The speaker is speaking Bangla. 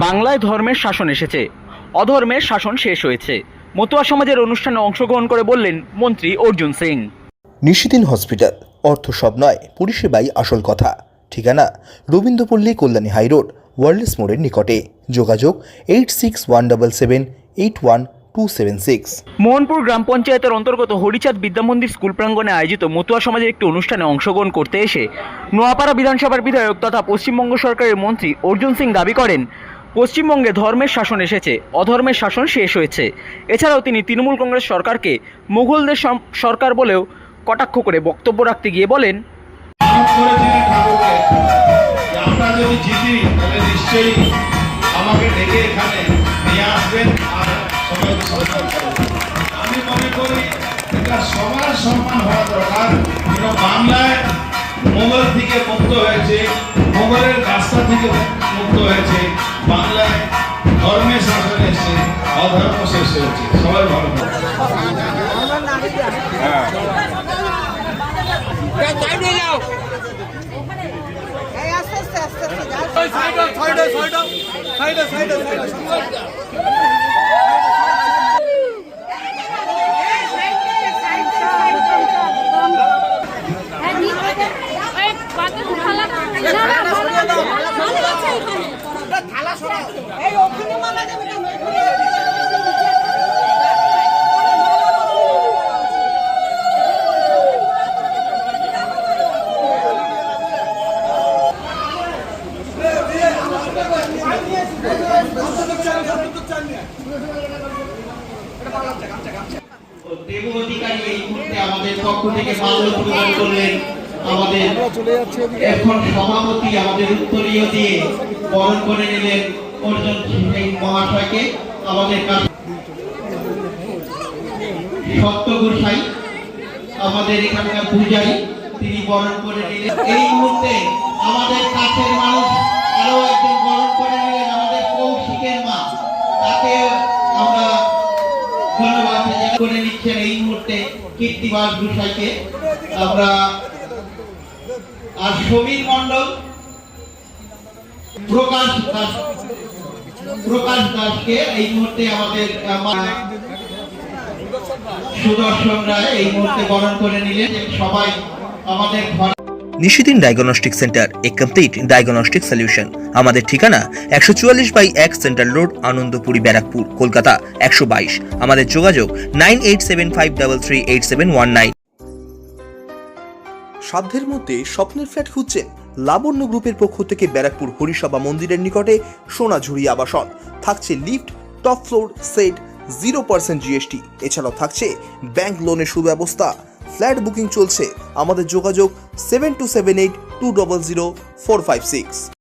বাংলায় ধর্মের শাসন এসেছে, অধর্মের শাসন শেষ হয়েছে। মতুয়া সমাজের অনুষ্ঠানে অংশগ্রহণ করে বললেন মন্ত্রী অর্জুন সিং। নিশিদিন হসপিটাল, অর্থ সব নয়, পরিষেবাই আসল কথা। ঠিকানা রবীন্দ্রপল্লী, কল্যাণী হাইরোড, ওয়ার্ল্ডস মোড়ের নিকটে। যোগাযোগ 8617781276। মোহনপুর গ্রাম পঞ্চায়েতের অন্তর্গত হরিচাঁদ বিদ্যামন্দির স্কুল প্রাঙ্গণে আয়োজিত মতুয়া সমাজের একটি অনুষ্ঠানে অংশগ্রহণ করতে এসে নোয়াপাড়া বিধানসভার বিধায়ক তথা পশ্চিমবঙ্গ সরকারের মন্ত্রী অর্জুন সিং দাবি করেন, পশ্চিমবঙ্গে ধর্মের শাসন এসেছে, অধর্মের শাসন শেষ হয়েছে। এছাড়াও তিনি তৃণমূল কংগ্রেস সরকারকে মুঘলদের সরকার বলেও কটাক্ষ করে বক্তব্য রাখতে গিয়ে বলেন, আমরা যদি জিতি তাহলে নিশ্চয়ই আমাকে ডেকে এখানে নিয়ে আসবেন আর সবাই সম্মান করবেন। আমি মনে করি এটা সবার সম্মান হওয়া দরকার। বাংলায় মোগল থেকে মুক্ত হয়েছে, মোগলের রাস্তা থেকে মুক্ত হয়েছে, বাংলায় ধর্মের শাসন এসেছে, অধর্ম শেষ হয়েছে। সবাই ভালো দেব অধিকারী এই মুহূর্তে আমাদের পক্ষ থেকে মাল্য প্রদান করলেন। আমাদের এখন সভাপতি আমাদের উত্তরীয় দিয়ে বরণ করে নিলেন অর্জুন সিং মহাশয়কে। আমাদের সত্য গোসাই আমাদের এখানকার পূজারী, তিনি বরণ করে নিলেন। এই মুহূর্তে আমাদের কাছের মানুষ আরো একজন বরণ করে নিলেন, আমাদের কৌশিকের মা, তাকে আমরা ধন্যবাদ করে নিচ্ছেন এই মুহূর্তে কীর্তিবাস গোসাইকে আমরা। আর সমীর মণ্ডল, প্রকাশ দাসকে এই মুহূর্তে আমাদের সুদর্শন রায় এই মুহূর্তে বরণ করে নিলেন। সবাই আমাদের নিশিদিন ডায়াগনস্টিক সেন্টার, এ কমপ্লিট ডায়াগনস্টিক সলিউশন। আমাদের ঠিকানা 144/1 সেন্ট্রাল রোড, আনন্দপুরি, ব্যারাকপুর, কলকাতা 122। আমাদের যোগাযোগ 9875338719। সাধ্যের মধ্যে স্বপ্নের ফ্ল্যাট খুঁজছেন? লাবণ্য গ্রুপের পক্ষ থেকে ব্যারাকপুর হরিসভা মন্দিরের নিকটে সোনাঝুরি আবাসন। থাকছে lift, top floor, set, 0% GST। এছাড়াও থাকছে ব্যাংক লোনের সুব্যবস্থা। ফ্ল্যাট বুকিং চলছে। আমাদের যোগাযোগ 7278200456।